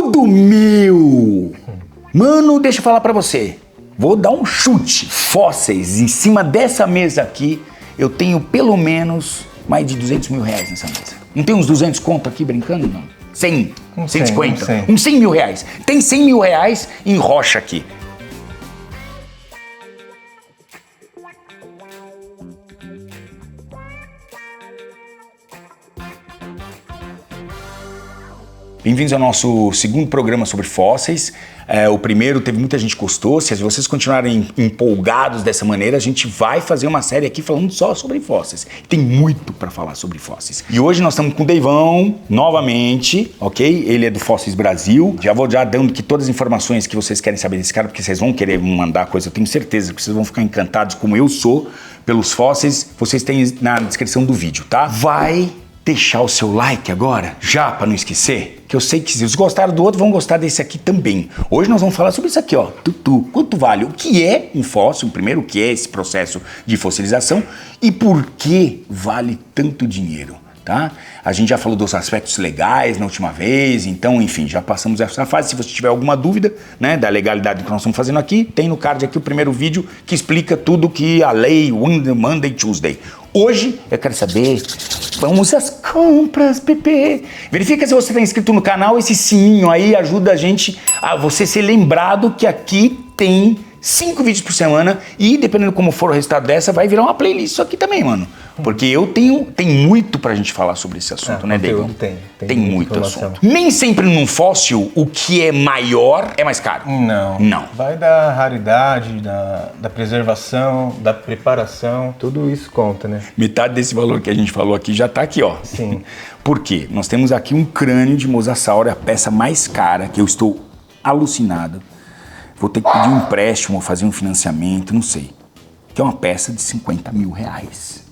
tudo meu! Mano, deixa eu falar pra você. Vou dar um chute. Fósseis em cima dessa mesa aqui, eu tenho pelo menos mais de 200 mil reais nessa mesa. Não tem uns 200 conto aqui brincando, não? 100, 150, uns 100 mil reais. Tem 100 mil reais em rocha aqui. Bem-vindos ao nosso segundo programa sobre fósseis. O primeiro teve muita gente que gostou. Se vocês continuarem empolgados dessa maneira, a gente vai fazer uma série aqui falando só sobre fósseis. Tem muito para falar sobre fósseis. E hoje nós estamos com o Deivão, novamente, ok? Ele é do Fósseis Brasil. Já vou dando aqui todas as informações que vocês querem saber desse cara, porque vocês vão querer me mandar coisa, eu tenho certeza que vocês vão ficar encantados como eu sou pelos fósseis. Vocês têm na descrição do vídeo, tá? Vai deixar o seu like agora, já para não esquecer, que eu sei que se vocês gostaram do outro, vão gostar desse aqui também. Hoje nós vamos falar sobre isso aqui, ó, tutu, quanto vale, o que é um fóssil, primeiro o que é esse processo de fossilização e por que vale tanto dinheiro, tá? A gente já falou dos aspectos legais na última vez, então, enfim, já passamos essa fase. Se você tiver alguma dúvida, né, da legalidade do que nós estamos fazendo aqui, tem no card aqui o primeiro vídeo que explica tudo que a lei Monday, Tuesday. Hoje eu quero saber, vamos às compras, Pepe. Verifica se você está inscrito no canal, esse sininho aí ajuda a gente a você ser lembrado que aqui tem 5 vídeos por semana e dependendo como for o resultado dessa, vai virar uma playlist isso aqui também, mano. Porque tem muito pra gente falar sobre esse assunto, né, Deivão? Tem muito assunto. Nem sempre num fóssil o que é maior é mais caro. Não. Vai da raridade, da preservação, da preparação, tudo isso conta, né? Metade desse valor que a gente falou aqui já tá aqui, ó. Sim. Por quê? Nós temos aqui um crânio de mosasauro, a peça mais cara, que eu estou alucinado. Vou ter que pedir um empréstimo ou fazer um financiamento, não sei. Que é uma peça de 50 mil reais.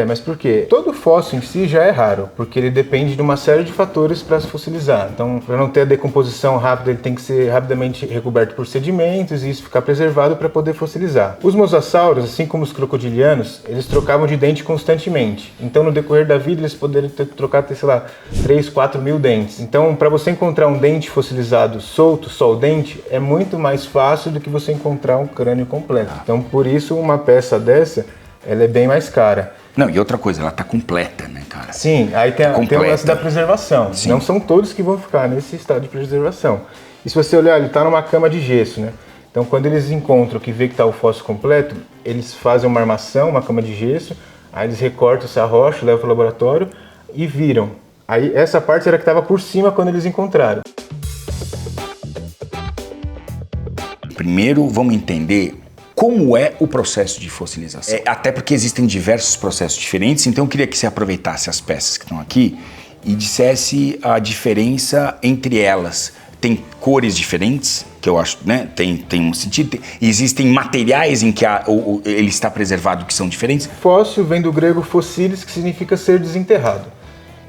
Mas por quê? Todo fóssil em si já é raro, porque ele depende de uma série de fatores para se fossilizar. Então, para não ter a decomposição rápida, ele tem que ser rapidamente recoberto por sedimentos e isso ficar preservado para poder fossilizar. Os mosassauros, assim como os crocodilianos, eles trocavam de dente constantemente. Então, no decorrer da vida, eles poderiam trocar, sei lá, 3, 4 mil dentes. Então, para você encontrar um dente fossilizado solto, só o dente, é muito mais fácil do que você encontrar um crânio completo. Então, por isso, uma peça dessa, ela é bem mais cara. Não, e outra coisa, ela tá completa, né, cara? Sim, aí tem o lance da preservação. Sim. Não são todos que vão ficar nesse estado de preservação. E se você olhar, ele tá numa cama de gesso, né? Então, quando eles encontram que vê que tá o fóssil completo, eles fazem uma armação, uma cama de gesso, aí eles recortam essa rocha, levam pro laboratório e viram. Aí essa parte era que tava por cima quando eles encontraram. Primeiro, vamos entender como é o processo de fossilização. Até porque existem diversos processos diferentes, então eu queria que você aproveitasse as peças que estão aqui e dissesse a diferença entre elas. Tem cores diferentes, que eu acho, né? Tem um sentido. Existem materiais em que ele está preservado que são diferentes. Fóssil vem do grego fossilis, que significa ser desenterrado.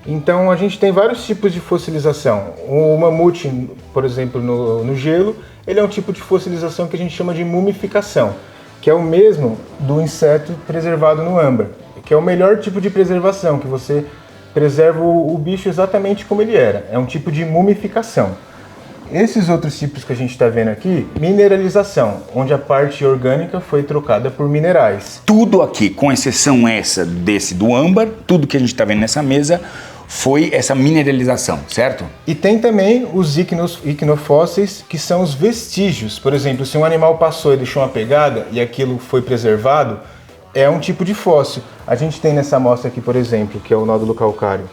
Então a gente tem vários tipos de fossilização. O mamute, por exemplo, no gelo, ele é um tipo de fossilização que a gente chama de mumificação, que é o mesmo do inseto preservado no âmbar, que é o melhor tipo de preservação, que você preserva o bicho exatamente como ele era. É um tipo de mumificação. Esses outros tipos que a gente está vendo aqui, mineralização, onde a parte orgânica foi trocada por minerais. Tudo aqui, com exceção desse do âmbar, tudo que a gente está vendo nessa mesa, foi essa mineralização, certo? E tem também os icnofósseis, que são os vestígios. Por exemplo, se um animal passou e deixou uma pegada e aquilo foi preservado, é um tipo de fóssil. A gente tem nessa amostra aqui, por exemplo, que é o nódulo calcário.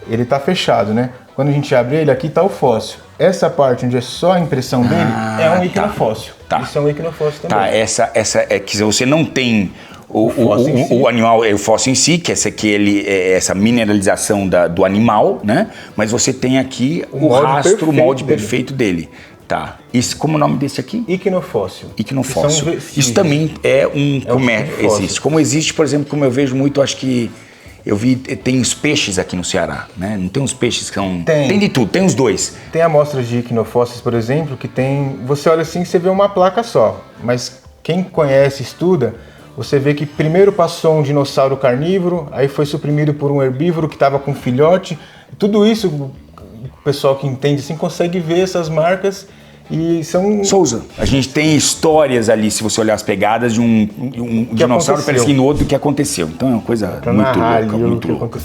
Ele está fechado, né? Quando a gente abre ele, aqui está o fóssil. Essa parte onde é só a impressão dele é um icnofóssil. Tá. Isso é um icnofóssil também. Tá, essa é que você não tem o animal, o fóssil em si, que essa mineralização do animal, né? Mas você tem aqui o rastro, o molde perfeito dele. Tá. Isso, como é o nome desse aqui? Icnofóssil. Icnofóssil. Isso também é um existe. Como existe, por exemplo, como eu vejo muito, acho que eu vi, tem os peixes aqui no Ceará, né? Não tem uns peixes que são... Tem de tudo, tem os dois. Tem amostras de icnofósseis, por exemplo, que tem... Você olha assim e você vê uma placa só. Mas quem conhece, estuda, você vê que primeiro passou um dinossauro carnívoro, aí foi suprimido por um herbívoro que estava com filhote. Tudo isso pessoal que entende assim consegue ver essas marcas e são... Souza, a gente tem histórias ali, se você olhar as pegadas de um dinossauro parecendo no outro que aconteceu. Então é uma coisa muito louca, muito louca.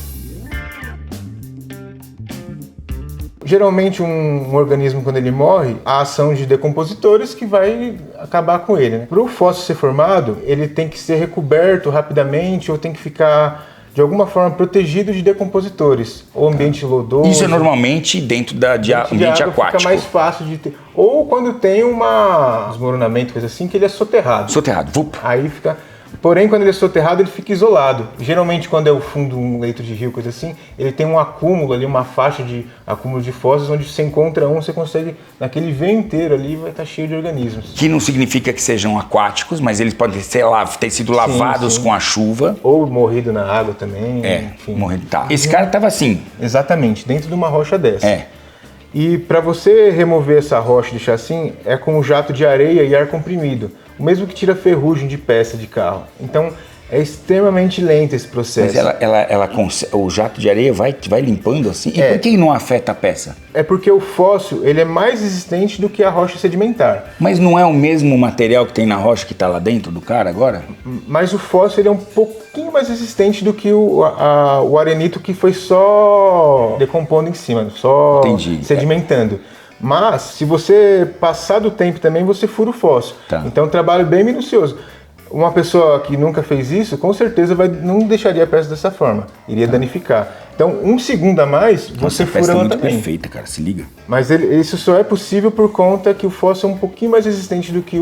Geralmente um organismo, quando ele morre, há ação de decompositores que vai acabar com ele, né? Para o fóssil ser formado, ele tem que ser recoberto rapidamente ou tem que ficar, de alguma forma, protegido de decompositores. Ou ambiente lodoso. Isso é normalmente dentro de ambiente aquático. Fica mais fácil de ter. Ou quando tem desmoronamento, coisa assim, que ele é soterrado. Soterrado, vup. Aí fica... Porém, quando ele é soterrado, ele fica isolado. Geralmente, quando é o fundo, um leito de rio, coisa assim, ele tem um acúmulo ali, uma faixa de acúmulo de fósseis, onde você encontra você consegue, naquele veio inteiro ali, vai estar cheio de organismos. Que não significa que sejam aquáticos, mas eles podem ter sido lavados com a chuva. Ou morrido na água também. Enfim. Morrido, tá. Esse cara estava assim. Exatamente, dentro de uma rocha dessa. E para você remover essa rocha e deixar assim, é com um jato de areia e ar comprimido. O mesmo que tira ferrugem de peça de carro. Então, é extremamente lento esse processo. Mas o jato de areia vai limpando assim? E por que não afeta a peça? É porque o fóssil ele é mais resistente do que a rocha sedimentar. Mas não é o mesmo material que tem na rocha que está lá dentro do cara agora? Mas o fóssil ele é um pouquinho mais resistente do que o arenito que foi só decompondo em cima, só sedimentando. Mas, se você passar do tempo também, você fura o fóssil. Tá. Então é um trabalho bem minucioso. Uma pessoa que nunca fez isso, com certeza não deixaria a peça dessa forma. Iria danificar. Então, um segundo a mais, você fura ela muito também. Perfeita, cara, se liga. Mas isso só é possível por conta que o fóssil é um pouquinho mais resistente do que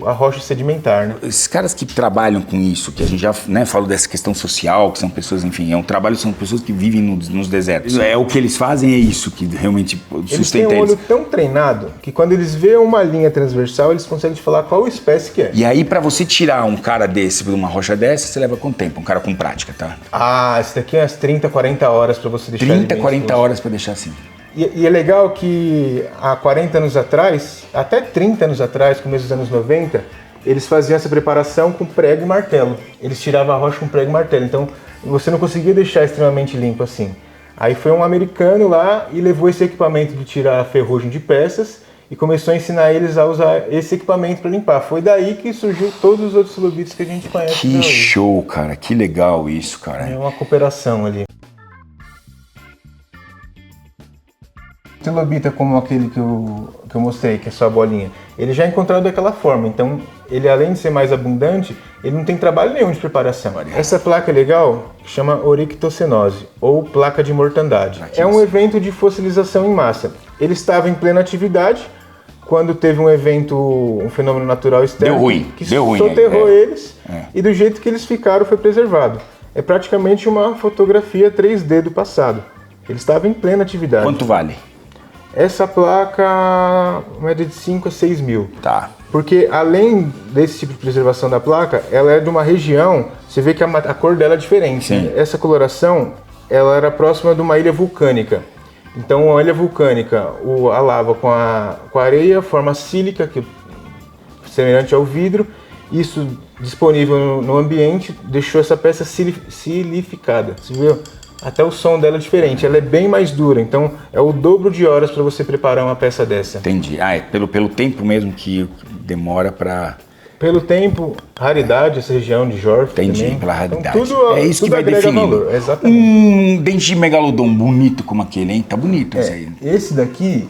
a rocha sedimentar, né? Esses caras que trabalham com isso, que a gente já falou dessa questão social, que são pessoas, enfim, são pessoas que vivem nos desertos. O que eles fazem é isso, que realmente sustenta eles. Eles têm um olho tão treinado que quando eles veem uma linha transversal, eles conseguem te falar qual espécie que é. E aí, pra você tirar um cara desse de uma rocha dessa, você leva quanto tempo? Um cara com prática, tá? Esse daqui é umas 30, 40 horas pra você deixar 30, 40 horas pra deixar assim. E é legal que há 40 anos atrás, até 30 anos atrás, começo dos anos 90, eles faziam essa preparação com prego e martelo. Eles tiravam a rocha com prego e martelo, então você não conseguia deixar extremamente limpo assim. Aí foi um americano lá e levou esse equipamento de tirar a ferrugem de peças e começou a ensinar eles a usar esse equipamento para limpar. Foi daí que surgiu todos os outros trilobites que a gente conhece. Que show, cara, que legal isso, cara. É uma cooperação ali. Trilobita como aquele que eu mostrei, que é só a bolinha, ele já é encontrado daquela forma, então ele além de ser mais abundante, ele não tem trabalho nenhum de preparação. Essa placa é legal, chama orictocenose, ou placa de mortandade. É um evento de fossilização em massa. Ele estava em plena atividade, quando teve um fenômeno natural externo que soterrou eles, e do jeito que eles ficaram foi preservado. É praticamente uma fotografia 3D do passado. Ele estava em plena atividade. Quanto vale? Essa placa, média de 5 a 6 mil. Tá. Porque além desse tipo de preservação da placa, ela é de uma região, você vê que a cor dela é diferente. Sim. Essa coloração, ela era próxima de uma ilha vulcânica. Então, uma ilha vulcânica, a lava com a areia forma sílica, que é semelhante ao vidro. Isso disponível no ambiente deixou essa peça silificada. Você viu? Até o som dela é diferente, ela é bem mais dura, então é o dobro de horas para você preparar uma peça dessa. Entendi. É pelo tempo mesmo que demora para... Pelo tempo, raridade, essa região de Jorf. Entendi, também. pela raridade. Então, é isso que vai definindo. Exatamente. Um dente de megalodon bonito como aquele, hein? Tá bonito esse aí. Esse daqui,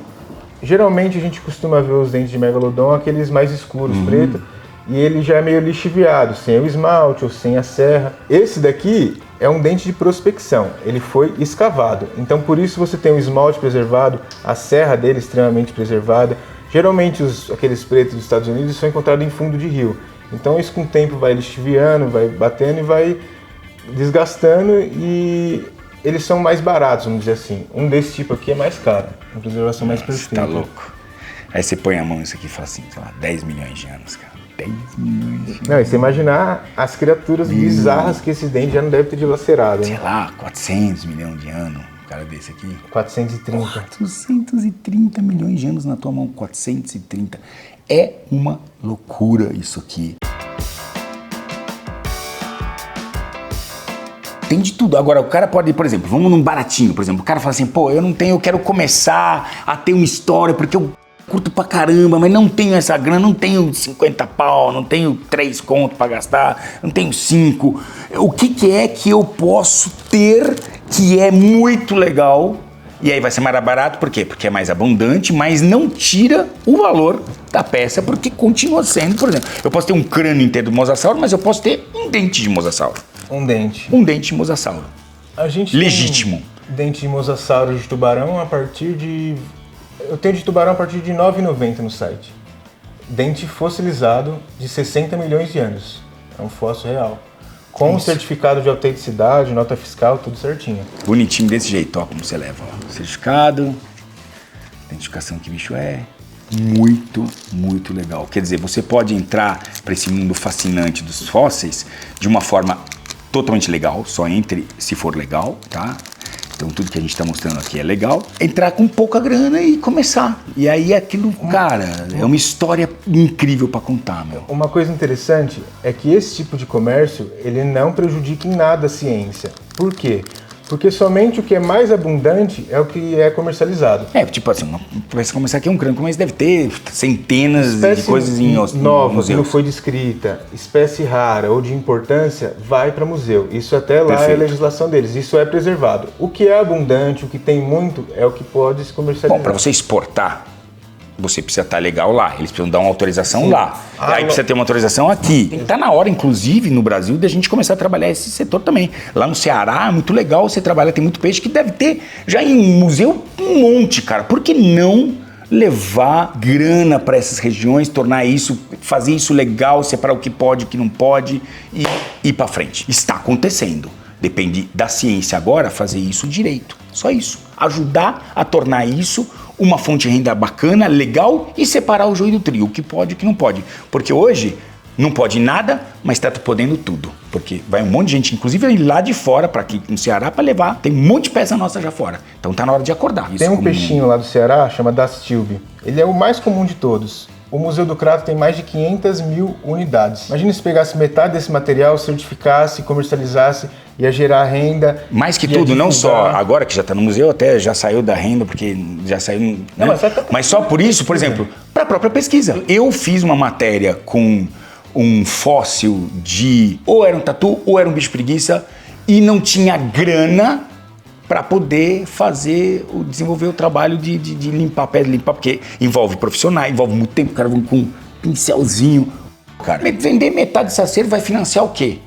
geralmente a gente costuma ver os dentes de megalodon, aqueles mais escuros, preto, e ele já é meio lixiviado, sem o esmalte ou sem a serra. Esse daqui é um dente de prospecção, ele foi escavado. Então por isso você tem o esmalte preservado, a serra dele extremamente preservada. Geralmente aqueles pretos dos Estados Unidos são encontrados em fundo de rio. Então isso com o tempo vai lixiviando, vai batendo e vai desgastando e eles são mais baratos, vamos dizer assim. Um desse tipo aqui é mais caro, uma preservação mais perfeita. Tá louco. Aí você põe a mão nisso aqui e fala assim, sei lá, 10 milhões de anos, cara. 10 milhões de anos. Não, e você imaginar as criaturas bizarras que esse dente já não deve ter dilacerado. Sei lá, 400 milhões de anos, um cara desse aqui. 430. 430 milhões de anos na tua mão, 430. É uma loucura isso aqui. tem de tudo. Agora, o cara pode, por exemplo, vamos num baratinho, por exemplo, o cara fala assim, pô, eu quero começar a ter uma história, porque eu curto pra caramba, mas não tenho essa grana, não tenho 50 pau, não tenho 3 contos pra gastar, não tenho 5. O que é que eu posso ter que é muito legal? E aí vai ser mais barato, por quê? Porque é mais abundante, mas não tira o valor da peça, porque continua sendo, por exemplo, eu posso ter um crânio inteiro do mosasauro, mas eu posso ter um dente de mosasauro. Um dente. Um dente de mosasauro. A gente legítimo. Tem dente de mosasauro de tubarão a partir de... Eu tenho de tubarão a partir de R$ 9,90 no site. Dente fossilizado de 60 milhões de anos. É um fóssil real. Com certificado de autenticidade, nota fiscal, tudo certinho. Bonitinho desse jeito, ó, como você leva. Ó. Certificado, identificação que bicho é. Muito, muito legal. Quer dizer, você pode entrar para esse mundo fascinante dos fósseis de uma forma totalmente legal, só entre se for legal, tá? Então tudo que a gente está mostrando aqui é legal. Entrar com pouca grana e começar. E aí aquilo, cara, é uma história incrível para contar, meu. Uma coisa interessante é que esse tipo de comércio, ele não prejudica em nada a ciência. Por quê? Porque somente o que é mais abundante é o que é comercializado. Tipo assim, vai começar aqui um crânio, mas deve ter centenas de coisas em nova que não foi descrita, espécie rara ou de importância, vai para museu. Isso até lá é a legislação deles, isso é preservado. O que é abundante, o que tem muito, é o que pode se comercializar. Bom, para você exportar, você precisa estar legal lá, eles precisam dar uma autorização lá. Aí precisa ter uma autorização aqui. Está na hora, inclusive, no Brasil, de a gente começar a trabalhar esse setor também. Lá no Ceará, é muito legal você trabalhar, tem muito peixe que deve ter já em museu um monte, cara. Por que não levar grana para essas regiões, tornar isso, fazer isso legal, separar o que pode, o que não pode e ir para frente? Está acontecendo. Depende da ciência agora fazer isso direito. Só isso. Ajudar a tornar isso uma fonte de renda bacana, legal e separar o joio do trigo, o que pode e o que não pode. Porque hoje não pode nada, mas está podendo tudo. Porque vai um monte de gente, inclusive lá de fora, para aqui no Ceará, para levar. Tem um monte de peça nossa já fora. Então tá na hora de acordar. Tem um peixinho lá do Ceará, chama Dastilbe. Ele é o mais comum de todos. O Museu do Crato tem mais de 500 mil unidades. Imagina se pegasse metade desse material, certificasse, comercializasse, ia gerar renda. Mais que tudo, não só agora que já está no museu, até já saiu da renda, porque já saiu... Né? Mas só por isso, por exemplo, para a própria pesquisa. Eu fiz uma matéria com um fóssil de... ou era um tatu, ou era um bicho preguiça, e não tinha grana para poder desenvolver o trabalho de limpar pedra, limpar, porque envolve profissionais, envolve muito tempo, o cara vem com um pincelzinho. Cara, vender metade desse acervo vai financiar o quê?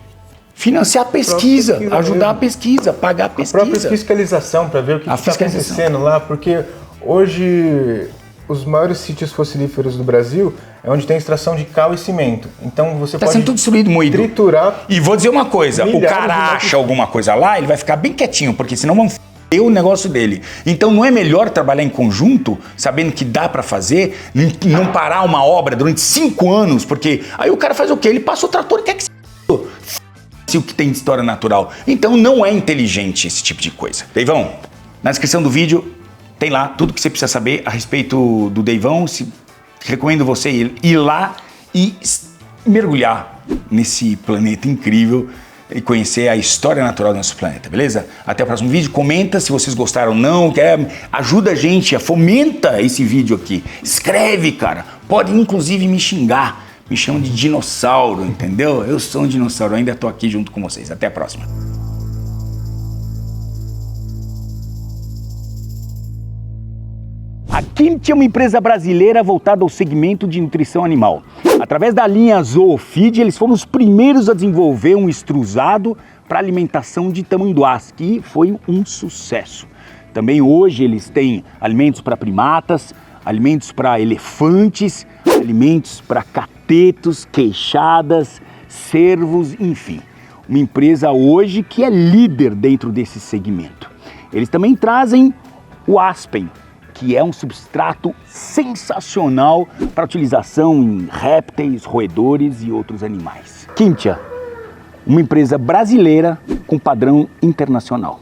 Financiar a pesquisa, ajudar a pesquisa, pagar a pesquisa. A própria fiscalização, para ver o que está acontecendo lá, porque hoje os maiores sítios fossilíferos do Brasil é onde tem extração de cal e cimento. Então você pode sendo tudo destruído, moído. Triturar. E vou dizer uma coisa, o cara acha alguma coisa lá, ele vai ficar bem quietinho, porque senão vão f*** o negócio dele. Então não é melhor trabalhar em conjunto, sabendo que dá para fazer, não parar uma obra durante 5 anos, porque aí o cara faz o quê? Ele passa o trator e quer que se o que tem de história natural. Então não é inteligente esse tipo de coisa. Deivão, na descrição do vídeo tem lá tudo que você precisa saber a respeito do Deivão. Recomendo você ir lá e mergulhar nesse planeta incrível e conhecer a história natural do nosso planeta, beleza? Até o próximo vídeo. Comenta se vocês gostaram ou não. Ajuda a gente, fomenta esse vídeo aqui. Escreve, cara. Pode inclusive me xingar. Me chamam de dinossauro, entendeu? Eu sou um dinossauro, ainda tô aqui junto com vocês. Até a próxima. A Kimchi é uma empresa brasileira voltada ao segmento de nutrição animal. Através da linha Zoofeed, eles foram os primeiros a desenvolver um extrusado para alimentação de tamanduás, que foi um sucesso. Também hoje eles têm alimentos para primatas, alimentos para elefantes, alimentos para catetos, queixadas, cervos, enfim. Uma empresa hoje que é líder dentro desse segmento. Eles também trazem o Aspen, que é um substrato sensacional para utilização em répteis, roedores e outros animais. Kimchi, uma empresa brasileira com padrão internacional.